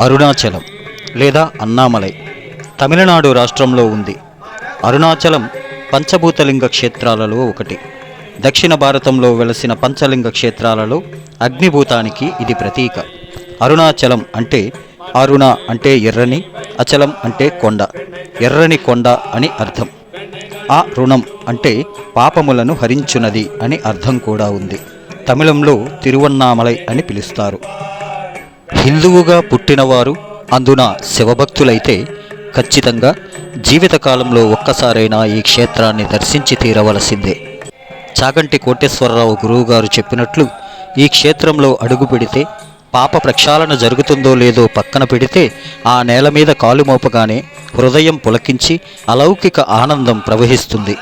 అరుణాచలం లేదా అన్నామలై తమిళనాడు రాష్ట్రంలో ఉంది. అరుణాచలం పంచభూతలింగ క్షేత్రాలలో ఒకటి. దక్షిణ భారతంలో వెలసిన పంచలింగ క్షేత్రాలలో అగ్నిభూతానికి ఇది ప్రతీక. అరుణాచలం అంటే అరుణ అంటే ఎర్రని, అచలం అంటే కొండ, ఎర్రని కొండ అని అర్థం. ఆ రుణం అంటే పాపములను హరించునది అని అర్థం కూడా ఉంది. తమిళంలో తిరువన్నామలై అని పిలుస్తారు. హిందువుగా పుట్టినవారు, అందున శివభక్తులైతే ఖచ్చితంగా జీవితకాలంలో ఒక్కసారైనా ఈ క్షేత్రాన్ని దర్శించి తీరవలసిందే. చాగంటి కోటేశ్వరరావు గురువుగారు చెప్పినట్లు ఈ క్షేత్రంలో అడుగు పెడితే పాప ప్రక్షాళన జరుగుతుందో లేదో పక్కన పెడితే ఆ నేల మీద కాలు మోపగానే హృదయం పులకించి అలౌకిక ఆనందం ప్రవహిస్తుంది.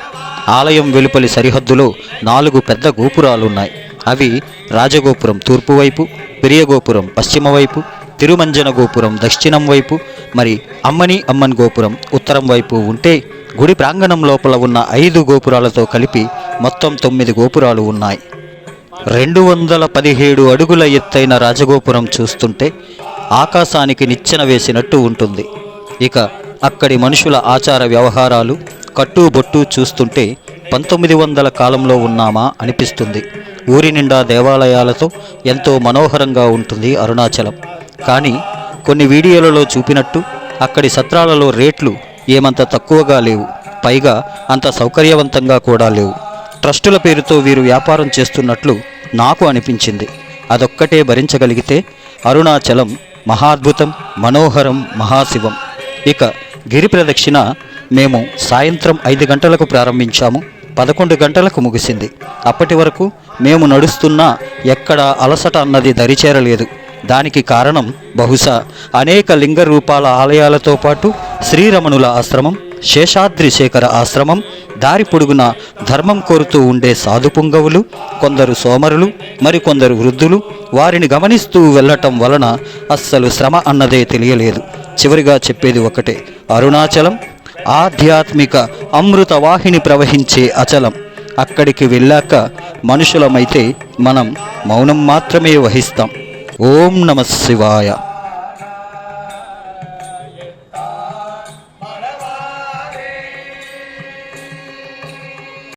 ఆలయం వెలుపలి సరిహద్దులో 4 పెద్ద గోపురాలున్నాయి. అవి రాజగోపురం తూర్పు వైపు, పెరియగోపురం పశ్చిమ వైపు, తిరుమంజన గోపురం దక్షిణం వైపు, మరి అమ్మన్ గోపురం ఉత్తరం వైపు ఉంటే గుడి ప్రాంగణం లోపల ఉన్న 5 గోపురాలతో కలిపి మొత్తం 9 గోపురాలు ఉన్నాయి. 217 అడుగుల ఎత్తైన రాజగోపురం చూస్తుంటే ఆకాశానికి నిచ్చెన వేసినట్టు ఉంటుంది. ఇక అక్కడి మనుషుల ఆచార వ్యవహారాలు, కట్టుబొట్టు చూస్తుంటే 1900 కాలంలో ఉన్నామా అనిపిస్తుంది. ఊరి నిండా దేవాలయాలతో ఎంతో మనోహరంగా ఉంటుంది అరుణాచలం. కానీ కొన్ని వీడియోలలో చూపినట్టు అక్కడి సత్రాలలో రేట్లు ఏమంత తక్కువగా లేవు, పైగా అంత సౌకర్యవంతంగా కూడా లేవు. ట్రస్టుల పేరుతో వీరు వ్యాపారం చేస్తున్నట్లు నాకు అనిపించింది. అదొక్కటే భరించగలిగితే అరుణాచలం మహాద్భుతం, మనోహరం, మహాశివం. ఇక గిరి ప్రదక్షిణ మేము సాయంత్రం 5 గంటలకు ప్రారంభించాము, 11 గంటలకు ముగిసింది. అప్పటి వరకు మేము నడుస్తున్నా ఎక్కడా అలసట అన్నది దరిచేరలేదు. దానికి కారణం బహుశా అనేక లింగ రూపాల ఆలయాలతో పాటు శ్రీరమణుల ఆశ్రమం, శేషాద్రి శేఖర ఆశ్రమం, దారి పొడుగున ధర్మం కోరుతూ ఉండే సాధుపుంగవులు, కొందరు సోమరులు, మరికొందరు వృద్ధులు, వారిని గమనిస్తూ వెళ్ళటం వలన అస్సలు శ్రమ అన్నదే తెలియలేదు. చివరిగా చెప్పేది ఒకటే, అరుణాచలం ఆధ్యాత్మిక అమృతవాహిని ప్రవహించే అచలం. అక్కడికి వెళ్ళాక మనుషులమైతే మనం మౌనం మాత్రమే వహిస్తాం. ఓం నమః శివాయ.